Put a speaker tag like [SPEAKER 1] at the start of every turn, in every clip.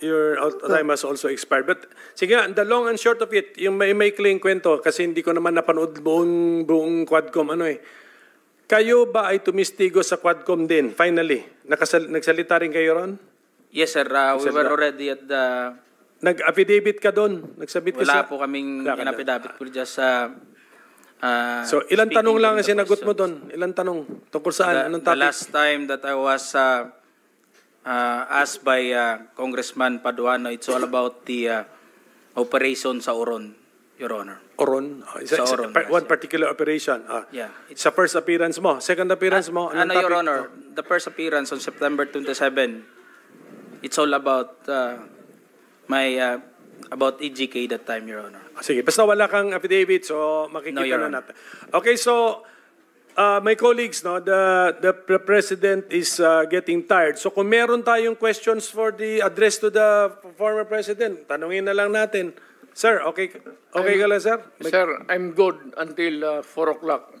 [SPEAKER 1] your time has also expired. But sige nga, the long and short of it, yung may maikling kwento, kasi hindi ko naman napanood buong Quadcom, kayo ba ay tumistigo sa Quadcom din, finally? Nagsalita rin kayo ron?
[SPEAKER 2] Yes, sir. We were already at the...
[SPEAKER 1] Nag-affidavit ka doon? Nagsabit ka
[SPEAKER 2] Wala po kaming in-affidavit. We're just...
[SPEAKER 1] so, ilang tanong lang ang sinagot mo doon? Ilang tanong? Tungkol saan? Anong topic?
[SPEAKER 2] The last time that I was asked by Congressman Paduano, it's all about the operation sa Oron, Your Honor.
[SPEAKER 1] Oron?
[SPEAKER 2] Sa Oron,
[SPEAKER 1] one particular operation?
[SPEAKER 2] Yeah.
[SPEAKER 1] Sa first appearance mo? Second appearance mo?
[SPEAKER 2] Your Honor, the first appearance on September 27, it's all about about EGK that time, Your Honor.
[SPEAKER 1] Sige, basta wala kang affidavit, so makikita na natin. Okay, so my colleagues, the President is getting tired. So kung meron tayong questions for the address to the former President, tanungin na lang natin. Sir, okay ka lang, sir?
[SPEAKER 3] Sir, I'm good until 4 o'clock.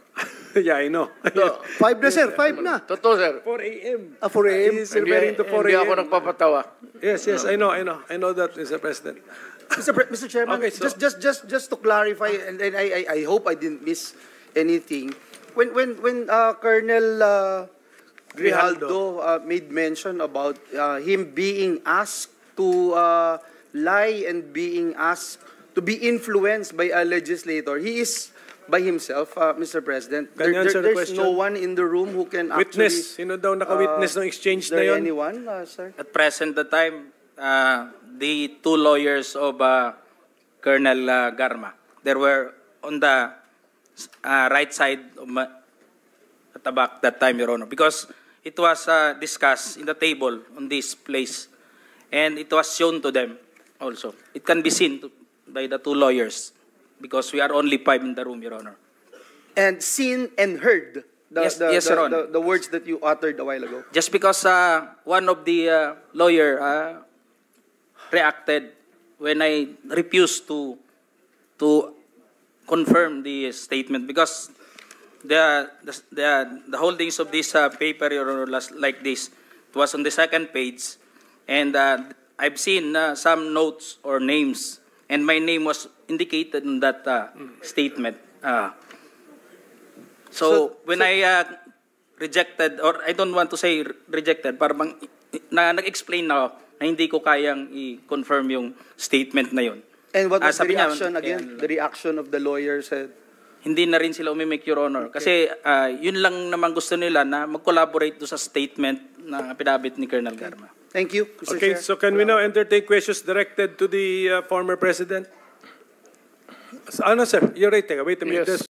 [SPEAKER 1] Yeah, I know.
[SPEAKER 4] 5 na, sir. 5 na.
[SPEAKER 3] Totoo, sir.
[SPEAKER 1] 4 a.m.
[SPEAKER 4] 4 a.m.
[SPEAKER 1] He's referring to 4 a.m.
[SPEAKER 3] Hindi ako nagpapatawa.
[SPEAKER 1] Yes, I know that, Mr. President.
[SPEAKER 4] Mr. Chairman,
[SPEAKER 1] okay, so,
[SPEAKER 4] just to clarify, and I hope I didn't miss anything. When Colonel Grijaldo made mention about him being asked to lie and being asked to be influenced by a legislator, he is by himself, Mr. President. There's no one in the room who can actually...
[SPEAKER 1] Witness? Sino daw naka-witness ng exchange na yun?
[SPEAKER 4] Is there anyone, sir?
[SPEAKER 2] At present the time, the two lawyers of Colonel Garma, they were on the right side of at the back that time, Your Honor, because it was discussed in the table on this place, and it was shown to them also. It can be seen by the two lawyers, because we are only 5 in the room, Your Honor.
[SPEAKER 4] And seen and heard
[SPEAKER 2] yes, Your Honor.
[SPEAKER 4] The words that you uttered a while ago.
[SPEAKER 2] Just because one of the lawyer reacted when I refused to confirm the statement, because the holdings of this paper, Your Honor, like this, it was on the second page, and I've seen some notes or names, and my name was indicated in that statement. So when I rejected, or I don't want to say rejected, parang nag-explain na ako na hindi ko kayang i-confirm yung statement na yun.
[SPEAKER 4] And what was the reaction again? The reaction of the lawyer said?
[SPEAKER 2] Hindi na rin sila umimik, Your Honor. Kasi yun lang naman gusto nila na mag-collaborate do sa statement na pinabit ni Colonel Garma.
[SPEAKER 4] Thank you, Mr.
[SPEAKER 1] Okay,
[SPEAKER 4] Chair.
[SPEAKER 1] so can we now entertain questions directed to the former President? Ano, sir? You're right. Wait a minute.
[SPEAKER 3] Yes.